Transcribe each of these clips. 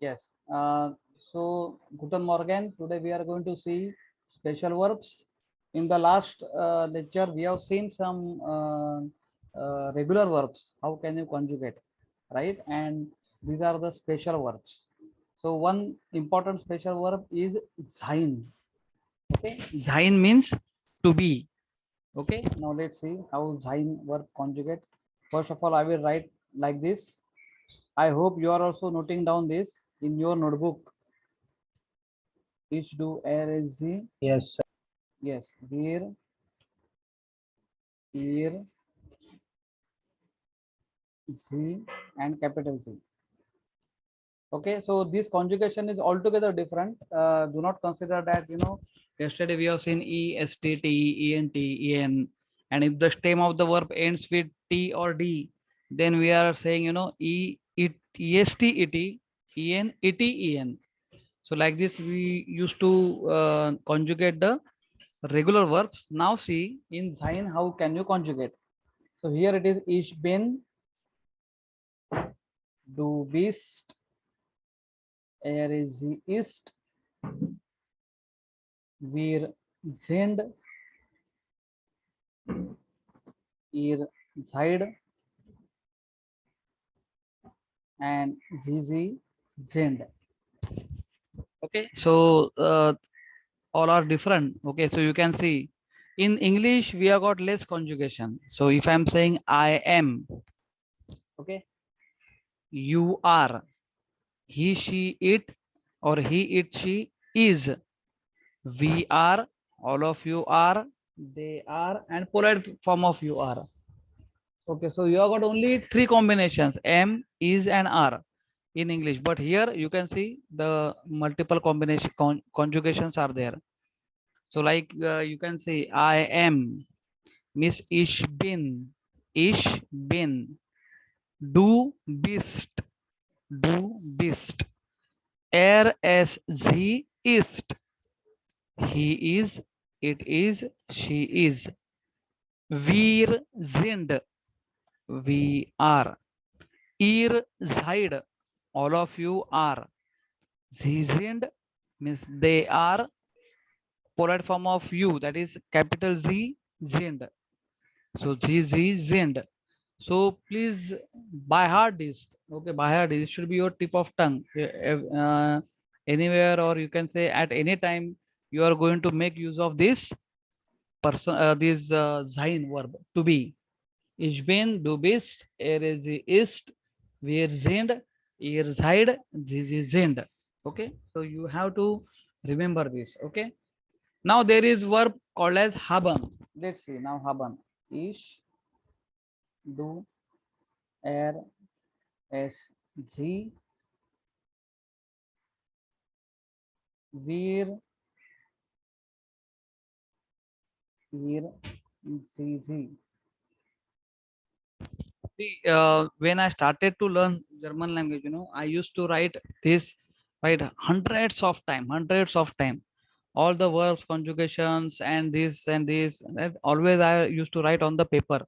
Yes. So, Guten Morgen. Today we are going to see special verbs. In the last lecture, we have seen some regular verbs. How can you conjugate, right? And these are the special verbs. So, one important special verb is sein. Okay, sein means to be. Okay, now let's see how sein verb conjugate. First of all, I will write like this. I hope you are also noting down this in your notebook. Each do RSG. Yes, sir. Yes, here, here, Z, and capital Z. Okay, so this conjugation is altogether different. Do not consider that, yesterday we have seen E, S, T, T, E, N, T, E, N. And if the stem of the verb ends with T or D, then we are saying, E, it, E, S, T, E, T, E, N, E, T, E, N. So like this, we used to conjugate the regular verbs. Now see in sein how can you conjugate. So here it is ich bin, du bist, sie ist, wir sind, ihr seid, and sie sind. Okay, so all are different. Okay, so you can see in English we have got less conjugation. So if I'm saying I am, okay, you are, he, she, it, or he, it, she is, we are, all of you are, they are, and polite form of you are. Okay, so you have got only three combinations: am, is, and are in English. But here you can see the multiple combination conjugations are there. So like you can say I am, Miss ish bin, du bist, du bist, es sie ist, he is, it is, she is, wir sind, we are, ihr seid, all of you are, sie sind means they are, polite form of you, that is capital Z, sind. So sie sind. So please by heart this. Okay, by heart this should be your tip of tongue. Anywhere, or you can say at any time you are going to make use of this person, this sein verb to be. Ich bin, du bist, sie ist, wir sind, ihr seid, sie sind. Okay, so you have to remember this. Okay, now there is verb called as haben. Let's see now haben. Ich, du, es, sie, wir, ihr, sie. See, when I started to learn German language, I used to write this, right, hundreds of time, all the verbs, conjugations, and this and this. That always I used to write on the paper,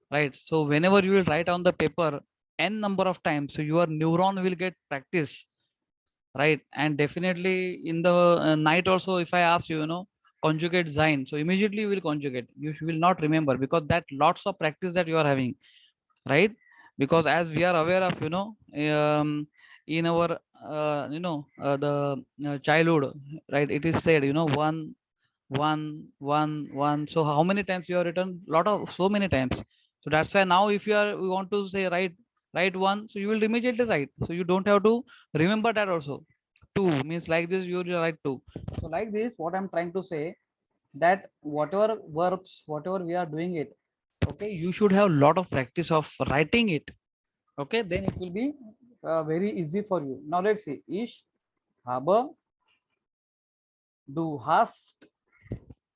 right? So whenever you will write on the paper, n number of times, so your neuron will get practice, right? And definitely in the night also, if I ask you, conjugate sein, so immediately you will conjugate. You will not remember because that lots of practice that you are having, right? Because as we are aware of, in our the childhood, right, it is said, one. So how many times you have written? Lot of, so many times. So that's why now if we want to say write one, so you will immediately write, so you don't have to remember that also. Two means like this, you will write two. So like this, what I'm trying to say, that whatever verbs, whatever we are doing it, okay, you should have a lot of practice of writing it. Okay, then it will be very easy for you. Now let's see. Ich habe, du hast.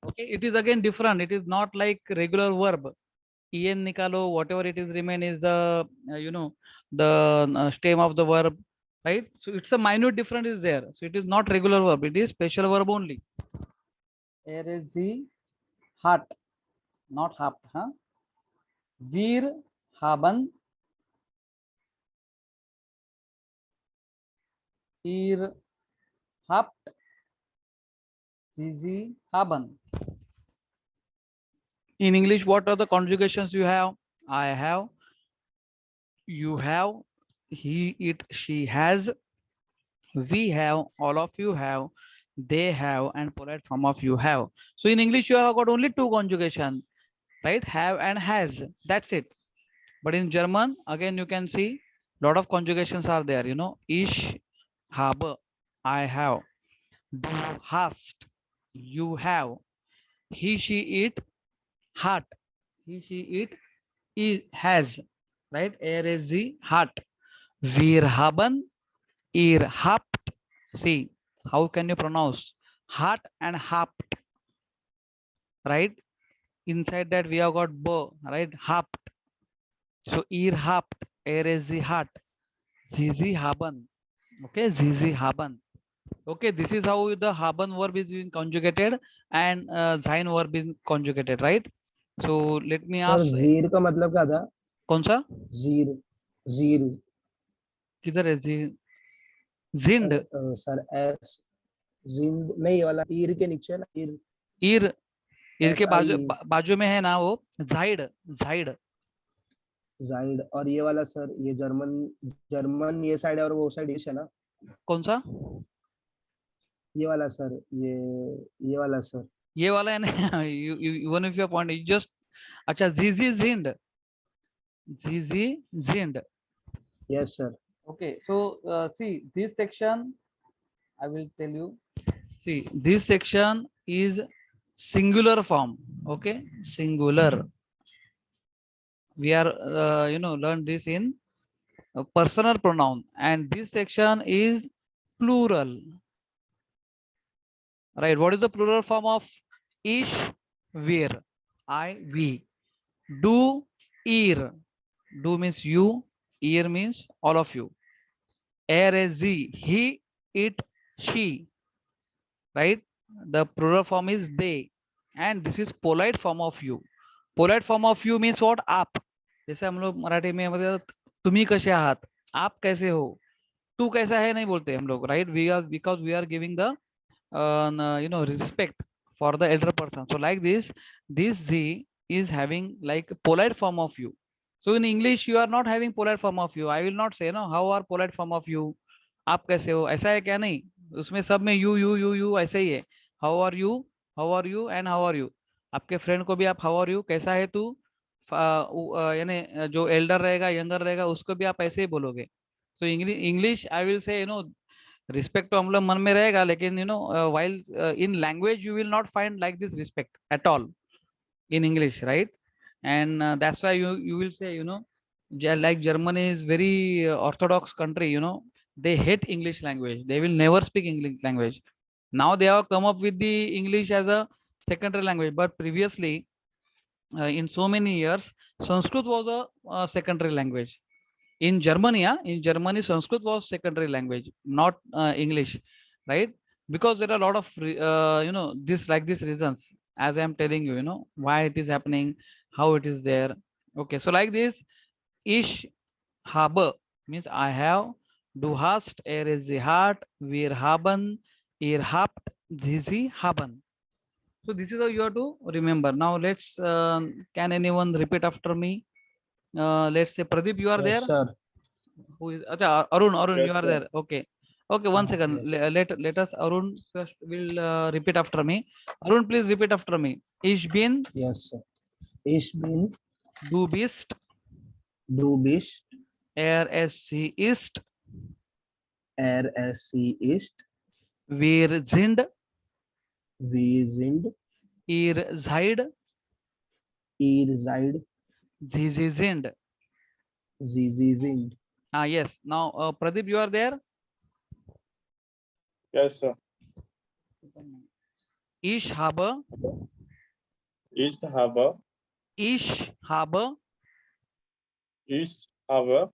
Okay, it is again different. It is not like regular verb. En nikalo, whatever it is remain is the the stem of the verb, right? So it's a minute difference is there. So it is not regular verb. It is special verb only. Er is the hat, not habt, huh? Wir haben, ihr habt, sie haben. In English, what are the conjugations you have? I have, you have, he, it, she has, we have, all of you have, they have, and polite form of you have. So in English, you have got only two conjugation, right? Have and has. That's it. But in German, again, you can see lot of conjugations are there. You know, ich habe, I have, du hast, you have, he, she, it, hat, he, she, it, is, has, right? Er, is, sie, hat. Wir haben, ihr habt. See, how can you pronounce hat and habt, right? Inside that we have got b, right? Habt. So ihr habt, er, is, sie, hat, sie haben. Okay, sie haben. Okay, this is how the haben verb is being conjugated and sein verb is conjugated, right? So let me sir ask, जीर का मतलब क्या था? कौन सा? जीर, जीर किधर है जी? जिंड. सर एस, जिंद नहीं, ये वाला ईर के नीचे ना, ईर, ईर. ईर के एस आई, बाजू में है ना वो जाइड. जाइड. जाइड। और ये वाला सर, ये जर्मन, जर्मन ये साइड है और वो साइड ईश है ना, कौन सा? ये वाला सर, ये वाला सर। ये वाला है ना. One of your point, you just, अच्छा, जीजी जिंड. जीजी जिंड. Yes sir. Okay, so see this section, I will tell you. See, this section is singular form. Okay, singular. We are learn this in personal pronoun, and this section is plural, right? What is the plural form of ish? Where? I, we. Do, ear. Do means you, ear means all of you. Er, is, he, it, she, right? The plural form is they, and this is polite form of you. Polite form of you means what? आप. जैसे हम लोग मराठी में मतलब तुम्ही कसे आहात, आप कैसे हो, तू कैसा है नहीं बोलते हम लोग, right? We are, because we are giving the respect for the elder person. So like this z is having like polite form of you. So in English you are not having polite form of you. I will not say no how are polite form of you. आप कैसे हो ऐसा है क्या? नहीं, उसमें सब में यू ऐसे ही है. How are you, how are you and how are you. आपके फ्रेंड को भी आप हाउ आर यू, कैसा है तू, यानी जो एल्डर रहेगा यंगर रहेगा उसको भी आप ऐसे ही बोलोगे. तो English I will say respect तो हम लोग मन में रहेगा, लेकिन while in language you will not find like this respect at all in English, right? And that's why you will say, like Germany is very orthodox country, they hate English language, they will never speak English language. Now they have come up with the English as a secondary language, but previously in so many years Sanskrit was a secondary language in Germany. In Germany Sanskrit was secondary language, not English, right? Because there are a lot of this like this reasons, as I am telling you, why it is happening, how it is there. Okay, so like this, ich habe means I have, du hast, er, is, sie hat, wir haben, ihr habt, sie haben. So this is how you have to remember. Now let's can anyone repeat after me? Let's say Pradeep, you are yes there. Sir. Who is, acha, Arun, Yes, you are sir. there. Okay, okay, one second. Yes Let us Arun first will repeat after me. Arun, please repeat after me. Ich bin, yes sir. ich bin, du bist, du bist, es, sie ist, es sie ist, wir sind, wir sind, ihr seid, ihr seid, sie sind. sie sind। Ah, yes. Now Pradeep, you are there. Yes, sir. Ich habe, Ich habe, ich habe, ich habe,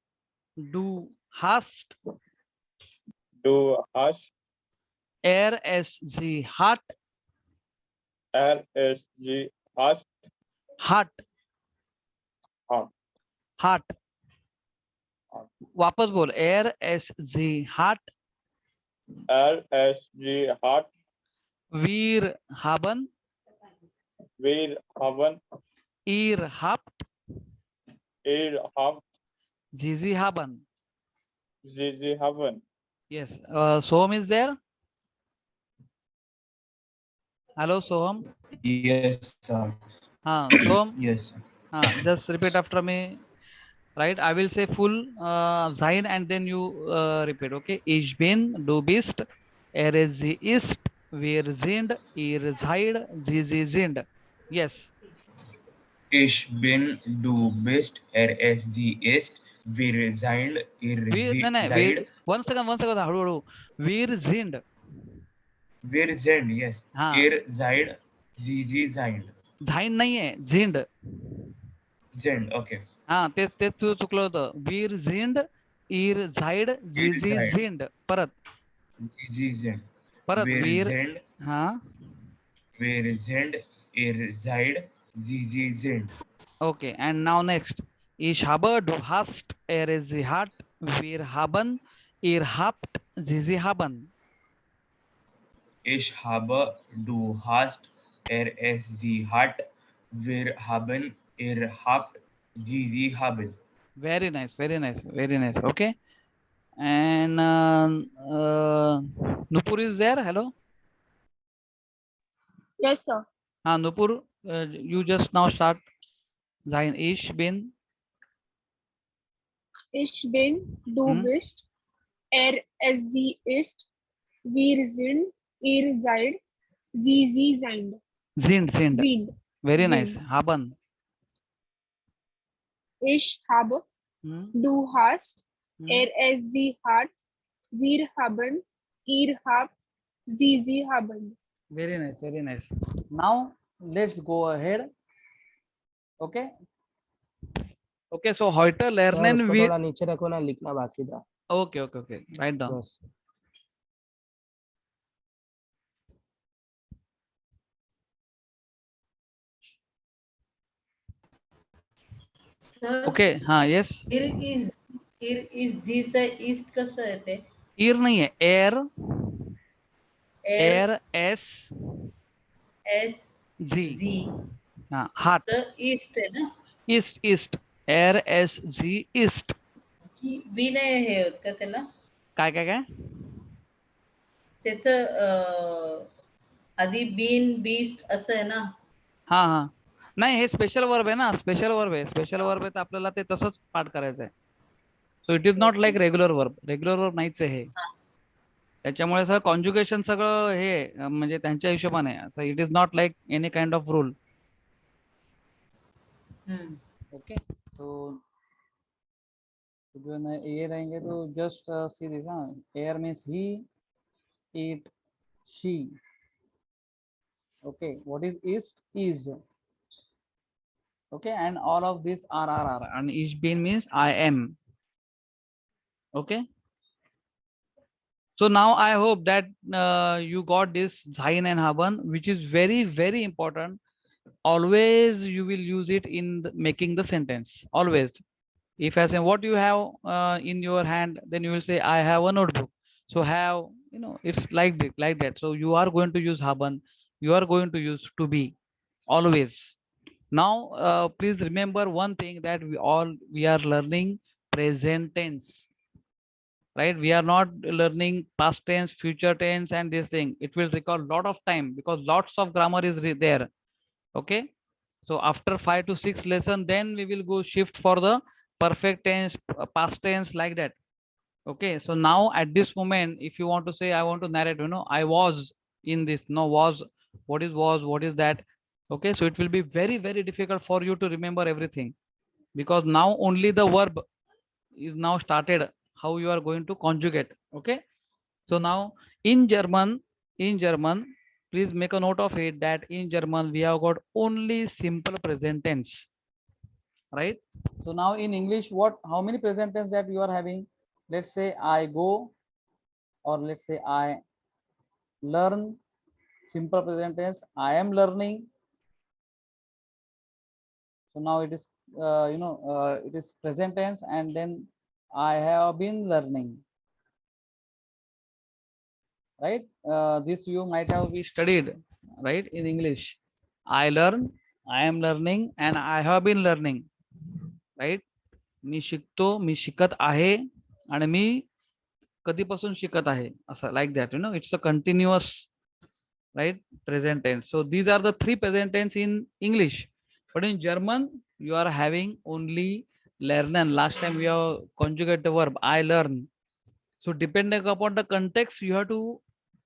du hast, du hast, es, sie hat, es, sie hast, hat, hat. hat. हाँ. वापस बोल, es, sie hat, LSG hat. Wir haben, Wir haben. ihr habt, Ihr habt. Sie haben. Sie haben. Yes. Soham is there? Hello, Soham. Yes, sir. Soham. Yes, sir. Just repeat after me. Right, I will say full sein and then you repeat. Okay, ich bin, du bist, sie ist, wir sind, ihr seid, sie sind. Yes. Ich bin, du bist, sie ist, wir sind, No, no, seid, one second, हळूहळू. Wir sind. wir sind, yes. हाँ, Seid, sie sind. sein नाहीये, sind. Sind, okay. तेच तुझं चुकलं होतं. Wir sind, ihr seid, sie seid. sind. परत Sie sind. wir Wir sind, seid, sie sind. Okay, and now next. Ich habe, du hast, sie hat, wir haben, ihr habt, sie haben. Ich habe, du hast, sie hat, wir haben, ihr habt, sie haben. Very nice, very nice, very nice. Okay. And Nupur is there. Hello. Yes, sir. Nupur, you just now start. Sein, ich bin. Ich bin, du Hm? bist, sie ist, wir sind, ihr seid, sie sind. Sind. Sind. Very Sind. nice. Haben. Ich habe, Hmm? du hast, Hmm? sie hat, wir haben, ihr habt, sie haben. Very nice, very nice. Now let's go ahead. Okay. Okay, so heute sir lernen उसको wir. थोड़ा नीचे रखो ना, लिखना बाकी था Okay. Write down. बस. Sir Okay. Yes. झीचं ईस्ट कसं येते Ear नहीं है. Air. Air S S Z. Z Heart. तर ईस्ट आहे ना East. Air S Z East. B नाही हे होत का त्याला काय त्याचं आधी बीन बीस्ट असं आहे ना हा नाही, हे स्पेशल वर्ब आहे ना. स्पेशल वर्ब आहे तर आपल्याला ते तसंच पाठ करायचं आहे. So it is not like regular verb नाहीच आहे हे. त्याच्यामुळे सगळं कॉन्ज्युगेशन सगळं हे म्हणजे त्यांच्या हिशोबाने असं. It is not like any kind of rule. Okay. So ये रहेंगे तो जस्ट सी दिस. एयर means he, it, she. Okay, what is east is. Okay, and all of these are and ich bin means I am. Okay, so now I hope that you got this sein and haben, which is very important. Always you will use it in making the sentence. Always, if I say what you have in your hand, then you will say I have a notebook. So have, it's like that. So you are going to use haben, you are going to use to be always. Now please remember one thing, that we are learning present tense, right? We are not learning past tense, future tense and this thing. It will require a lot of time because lots of grammar is there. Okay, so after 5 to 6 lesson, then we will go shift for the perfect tense, past tense, like that. Okay, so now at this moment, if you want to say I want to narrate, I was in this. No, was, what is that? Okay, so it will be very difficult for you to remember everything, because now only the verb is now started, how you are going to conjugate. Okay, so now in German, please make a note of it, that in German we have got only simple present tense, right? So now in English, how many present tense that you are having? Let's say I go, or let's say I learn. Simple present tense, I am learning. So now it is it is present tense, and then I have been learning. right? This you might have be studied, right, in English. I learn, I am learning, and I have been learning, right? मी शिकतो, मी शिकत आहे, आणि मी कधीपासून शिकत आहे, असं, like that, you know, it's a continuous, right, present tense. So these are the three present tense in English, but in German you are having only lernen. Last time we have conjugate the verb I learn. So depending upon the context you have to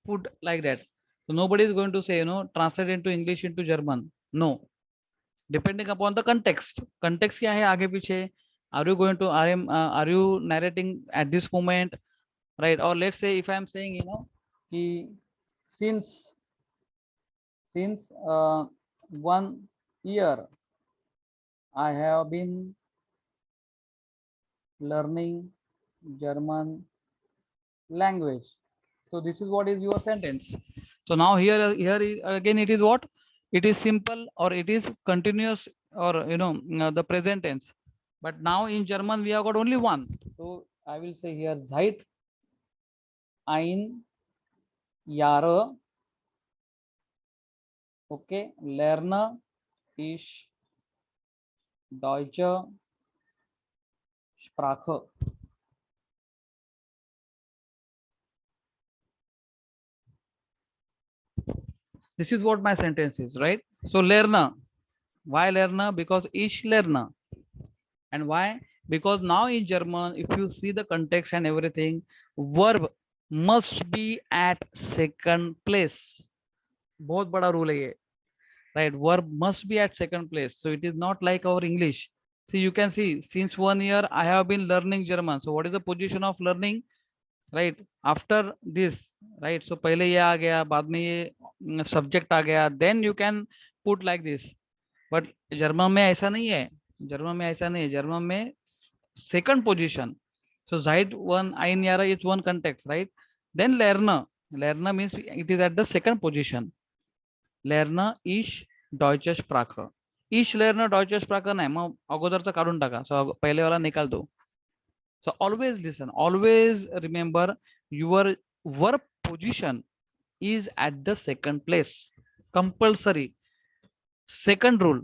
put like that. So nobody is going to say, you know, translate into English into German. No, depending upon the context. Context क्या है आगे पीछे, are you going to are you narrating at this moment, right? Or let's say if I am saying, you know, कि since 1 year I have been learning German language. So this is what is your sentence. So now again it is what? It is simple, or it is continuous, or you know, the present tense. But now in German we have got only one. So I will say here seit ein Jahre, okay, lerne ich deutsche Sprache. This is what my sentence is, right? So learner, why learner? Because ich lerne. And why? Because now in German, if you see the context and everything, verb must be at second place. बहुत बड़ा rule है ये, right? Verb must be at second place. So it is not like our English. See, you can see since 1 year I have been learning German. So what is the position of learning? Right after this, right? So पहले ये आ गया, बाद में ये subject आ गया. Then you can put like this. But German में ऐसा नहीं है, जर्मन में ऐसा नहीं है, जर्मन में second position. So seit ein Jahre is one context, right? Then lerner means it is at the second position. Lerner ich deutsche Sprache. Ich lerne deutsche Sprache नाही, मग अगोदरचा काढून टाका. So पहले वाला निकाल दो. So always listen, always remember your verb position is at the second place. Compulsory. Second rule,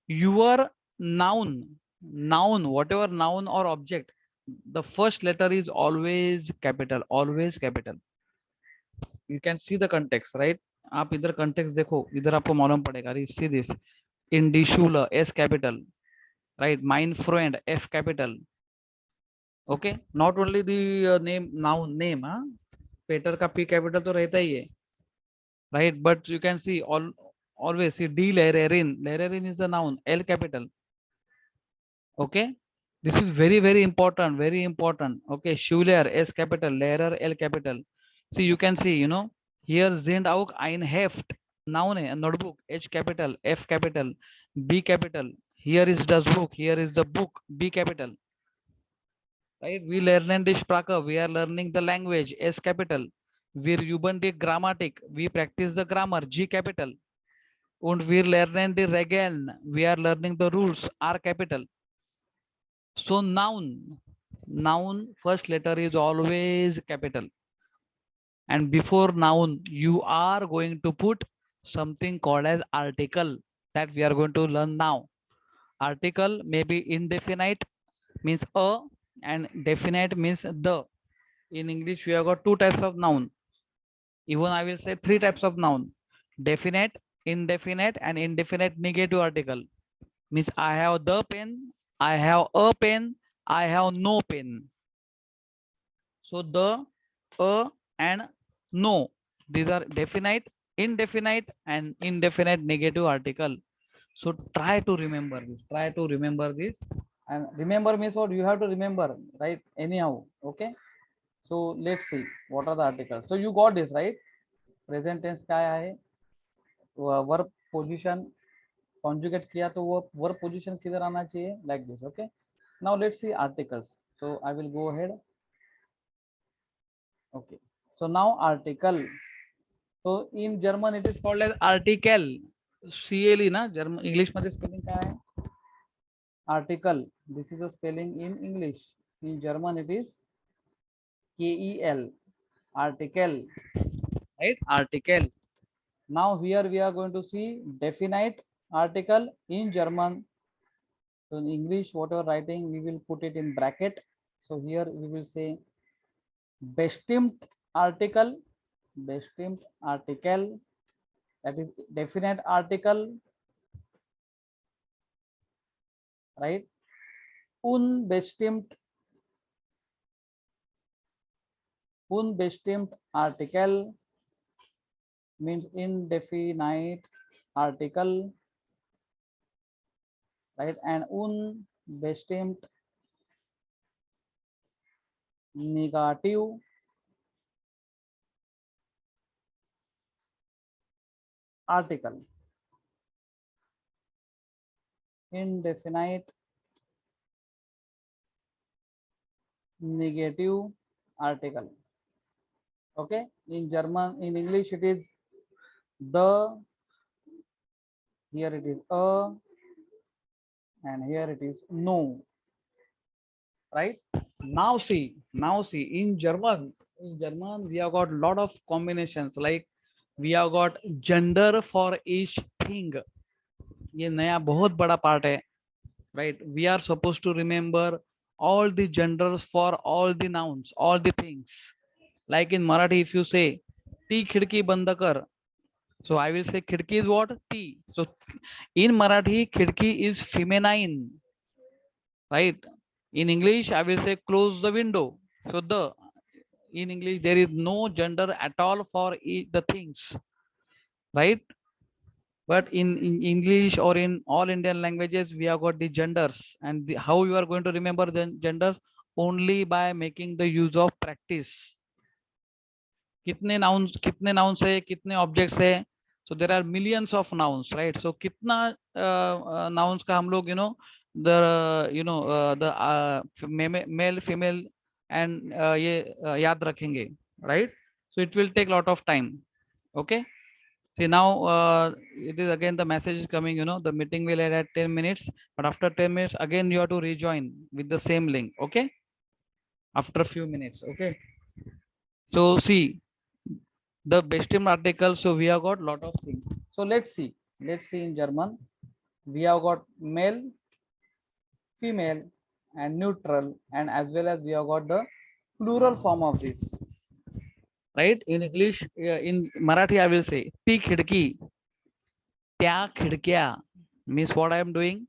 your noun, whatever noun or object, the first letter is always capital, always capital. You can see the context, right? आप इधर context देखो, इधर आपको मालूम पड़ेगा. See this, in die Schule, S capital, right? Mein Freund, F capital. Okay, not only the name, noun name, हाँ, Peter का P capital तो रहता ही है, right? But you can see always see D Lehrerin is a noun, L capital. Okay, this is very important, very important. Okay, Schuler, S capital, Lehrer, L capital. See, you can see, you know, here sind auch ein Heft, noun है, notebook, H capital, F capital, B capital. Here is das Buch, here is the book, B capital. Right, we lernen die Sprache, we are learning the language, S capital. Wir üben die Grammatik, we practice the grammar, G capital. Und wir lernen die Regeln, we are learning the rules, R capital. So noun first letter is always capital, and before noun you are going to put something called as article that we are going to learn now. Article may be indefinite, means a, and definite means the. In English we have got two types of noun. Even I will say three types of noun: definite, indefinite, and indefinite negative article. Means I have the pen, I have a pen, I have no pen. So the, a, and no, these are definite, indefinite, and indefinite negative article. So try to remember this. Try to remember this. And remember means what? You have to remember, right? Anyhow, okay. So let's see what are the articles. So you got this, right? Present tense क्या है? Verb position conjugate किया तो वो verb position किधर आना चाहिए? Like this, okay. Now let's see articles. So I will go ahead. Okay, so now article. So in German it is called as article. CLE ना, German English मध्ये spelling काय आहे? Article. This is the spelling in English. In German it is KEL. article, right? Article. Now here we are going to see definite article in German. So in English, whatever writing, we will put it in bracket. So here we will say bestimmt article, bestimmt article, that is definite article, right? Unbestimmt, unbestimmt article means indefinite article, right? And unbestimmt negative article, indefinite negative article. Okay, in German, in English it is the, here it is a, and here it is no, right? Now see in German we have got lot of combinations, like we have got gender for each thing. ये नया बहुत बड़ा part है, right? We are supposed to remember all the genders for all the nouns, all the things. Like in Marathi, if you say ती खिड़की बंद कर, so I will say खिड़की is what? ती. So in Marathi, खिड़की is feminine, right? In English, I will say close the window. So the, in English there is no gender at all for the things, right? But in English or in all Indian languages, we have got the genders, and how you are going to remember the genders? Only by making the use of practice. कितने nouns है, कितने objects है? So there are millions of nouns, right? So कितना nouns का हम लोग the male female and ये याद रखेंगे, right? So it will take a lot of time. Okay. See now it is again the message is coming, the meeting will end at 10 minutes, but after 10 minutes again you have to rejoin with the same link. Okay. After a few minutes. Okay. So see the bestem article. So we have got lot of things. So let's see in German. We have got male, female and neutral, and as well as we have got the plural form of this, right? In English, in Marathi I will say ती खिड़की, त्या खिड़क्या means what I am doing.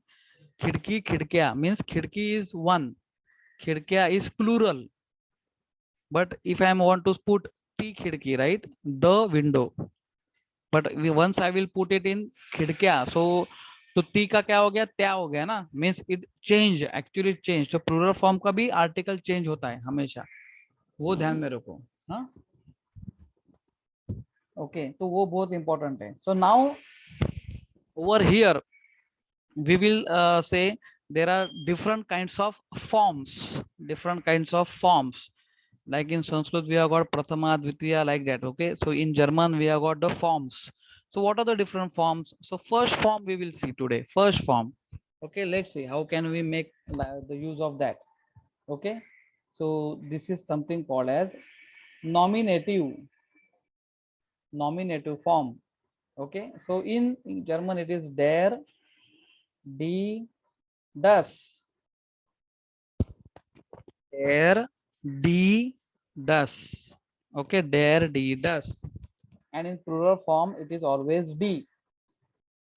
खिड़की खिड़क्या means खिड़की is one, खिड़क्या is plural. But if I want to put ती खिड़की, right, the window, but once I will put it in खिड़क्या, so तो ती का क्या हो गया? त्या हो गया ना, means it change, actually change. तो plural form का भी article change होता है हमेशा, वो ध्यान में रखो. हाँ, ओके, तो वो बहुत important है. So now over here we will say there are different kinds of forms, like in Sanskrit we have got prathama, dvitiya, like that. Okay, so in German we have got the forms. So what are the different forms? So first form we will see today, first form. Okay, let's see how can we make the use of that. Okay, so this is something called as nominative form. Okay, so in German it is der, die, das. Der, die, das. Okay, der, die, das. And in plural form, it is always die.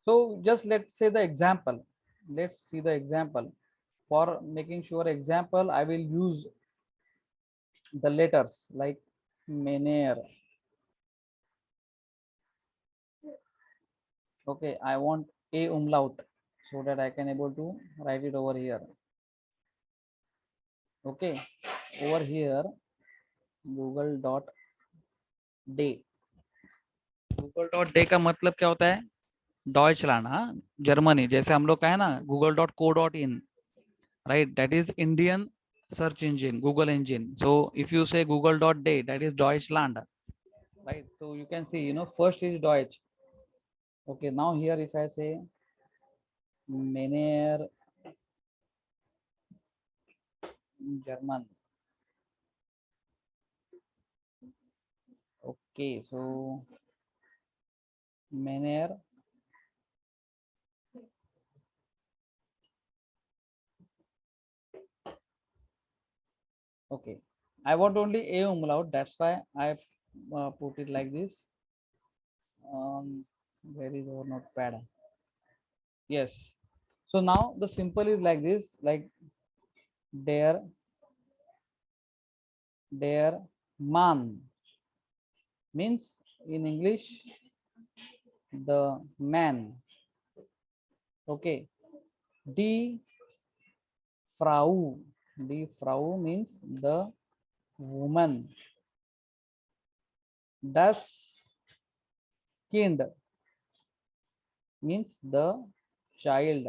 So just let's say the example. Let's see the example. For making sure example, I will use the letters like mener. Okay, I want a umlaut so that I can able to write it over here. Okay, over here, google.de. google.de का मतलब क्या होता है? Deutschland, हाँ, Germany. जैसे हम लोग का है ना google.co.in, right? That is Indian search engine, Google engine. So if you say google.de, that is Deutschland, right? So you can see, first is Deutsch. Okay, now here if I say Mener German, Okay, so manner. Okay, I want only a umlaut. That's why I put it like this. Where is our notepad? Yes. So now the simple is like this, like their man means in English the man. Okay. Die Frau. Die Frau means the woman. Das Kind means the child.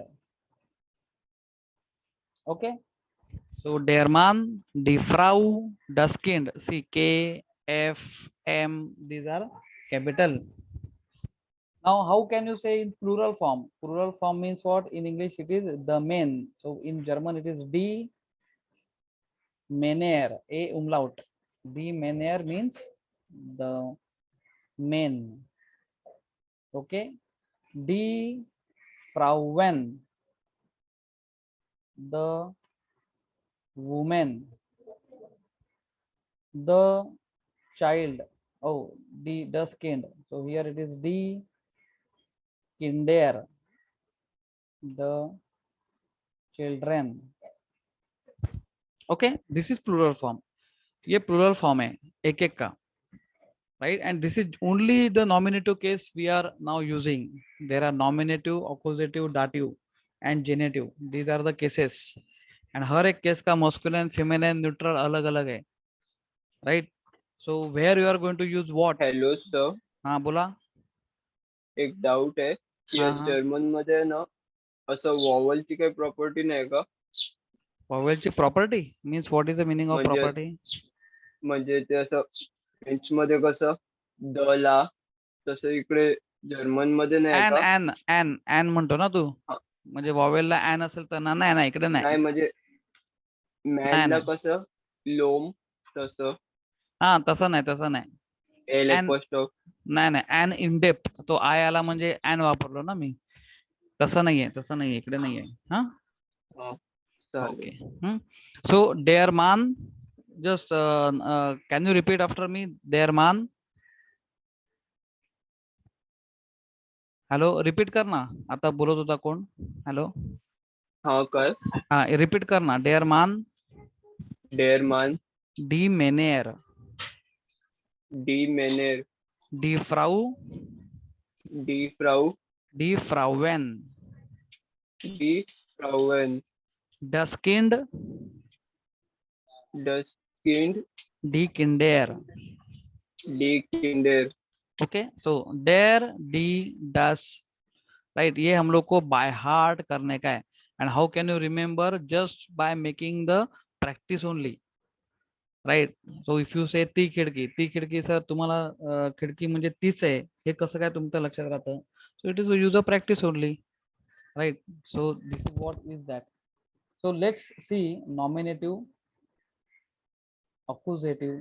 Okay. So der Mann, die Frau, das Kind. See K, F, M. These are capital. Now, how can you say in plural form? Plural form means what? In English, it is the men. So in German, it is die Männer, a umlaut. Die Männer means the men. Okay. Die Frauen, the woman. The child. Oh, the kind. So here it is the Kinder, the children. Okay, this is plural form. ये plural form है एक एक का, right? And this is only the nominative case we are now using. There are nominative, accusative, dative, and genitive. These are the cases. And हर एक case का masculine, feminine, neutral अलग अलग है, right? So where you are going to use what? Hello sir, हाँ बोला. एक doubt आहे की या हा, हा. जर्मन मध्ये ना असं वॉवलची काही प्रॉपर्टी नाही का? Vowelची property means what is the meaning of म्हणजे property? म्हणजे ते असं फ्रेंच मध्ये कसं द ला, तसं इकडे जर्मन मध्ये नाही An का? an an an म्हणतो ना तू, हा. म्हणजे vowel ला an असेल तर ना, नाही नाही इकडे नाही. नाही म्हणजे मॅन नाही ला नाही, कसं लोम, तसं हा तसं नाही, तसं नाही. एल An पोस्ट नाही नाही, an in depth तो आय आला म्हणजे an वापरलो ना मी. तसं नाहीये, तसं नाहीये, इकडे नाहीये. हा, ओके. चालेल. सो dear man, just can you repeat after me? Dear man. Hello, repeat कर ना. आता बोलत होता कोण? हॅलो, हा काय? हा रिपीट कर ना. डेअर मान, डेअर मान, डी मेनेर, डी मेनेर, डी फ्राऊ, डी फ्राऊ, डी फ्राउवेन, डी फ्राउएन, das Kind, डस किंड, डी किंडेर. डी किंडेर. ओके, सो डेर डी डस, राइट. ये हम लोग को बाय हार्ट करने का है. And how can you remember? Just by making the practice only, right. So if you say ती खिडकी सर तुम्हाला खिडकी म्हणजे तीच आहे हे कसं काय तुमच्या लक्षात राहतं? So it is use a practice only, right. So this is what is that. So let's see nominative, accusative,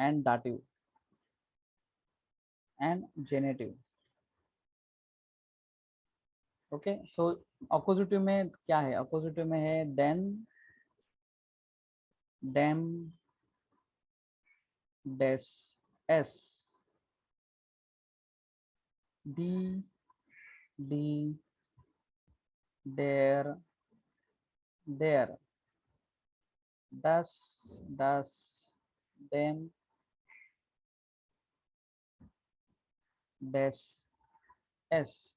and dative, and genitive. Okay, so accusative में क्या है? Accusative में है then, them, des, s, d, their, das, them, des, s.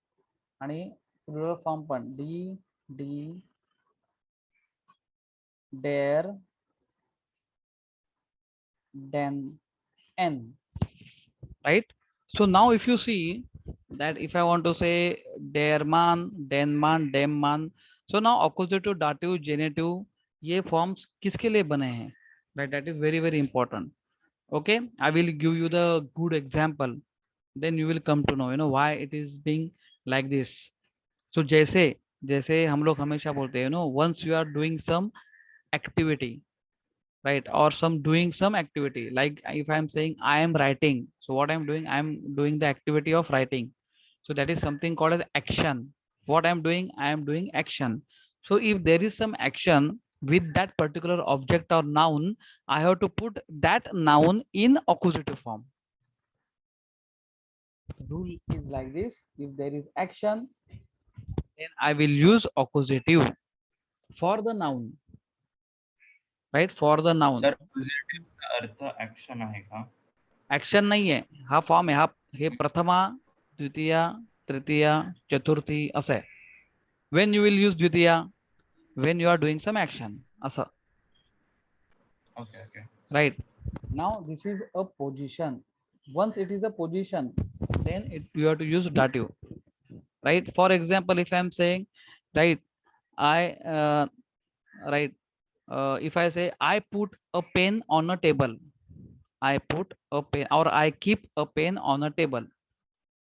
आणि plural form पण d, their, then, n, right? So now if you see that if I want to say der man, den man, dem man, so now accusative, dative, genitive ये forms किसके लिए बने हैं? Right, that is very very important. Okay, I will give you the good example, then you will come to know, you know, why it is being like this. So जैसे जैसे हम लोग हमेशा बोलते हैं, you know, once you are doing some activity, right? Or some doing some activity. Like if I'm saying I am writing, so what I'm doing, I'm doing the activity of writing. So that is something called as action. What I'm doing, I am doing action. So if there is some action with that particular object or noun, I have to put that noun in accusative form. The rule is like this: if there is action, then I will use accusative for the noun, right? For the noun. Sir पॉझिटिव्हचा अर्थ action आहे का? Action नाहीये, हा form आहे. हा हे प्रथमा, द्वितीया, तृतीया, चतुर्थी असं आहे. वेन यू विल यूज द्वितीया, when you are doing some action, असं. Okay okay. Right. Now this is a position. Once it is a position, then you have to use dative. Right. For example, if I am saying, right, right, if I say I put a pen on a table, I put a pen, or I keep a pen on a table.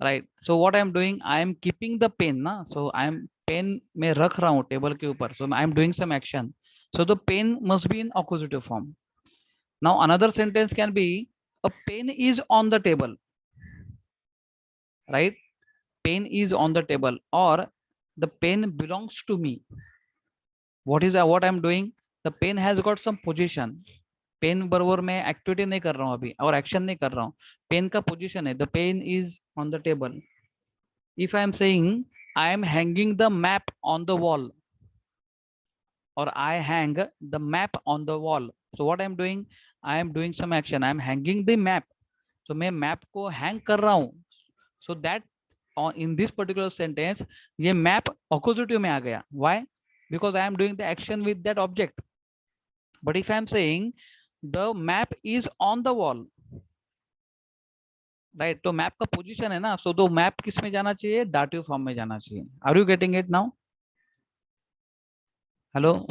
Right. So what I am doing, I am keeping the pen, na? So I am pen में रख रहा हूँ table के ऊपर. So I am doing some action. So the pen must be in accusative form. Now another sentence can be a pen is on the table, right? Pen is on the table, or the pen belongs to me. What I'm doing? The pen has got some position. Pen बरोबर मैं activity नहीं कर रहा हूँ अभी, और action नहीं कर रहा हूँ. पेन का पोजीशन है, the pen is on the table. If I am saying I am hanging the map on the wall, or I hang the map on the wall. So what I'm doing, I am doing some action. I am hanging the map. So मैं map को hang कर रहा हूँ. So that in this particular sentence, ये map accusative में आ गया. Why? Because I am doing the action with that object. But if I am saying the map is on the wall, right? तो map का position है ना. So तो map किस में जाना चाहिए? Dative form में जाना चाहिए. Are you getting it now? Hello.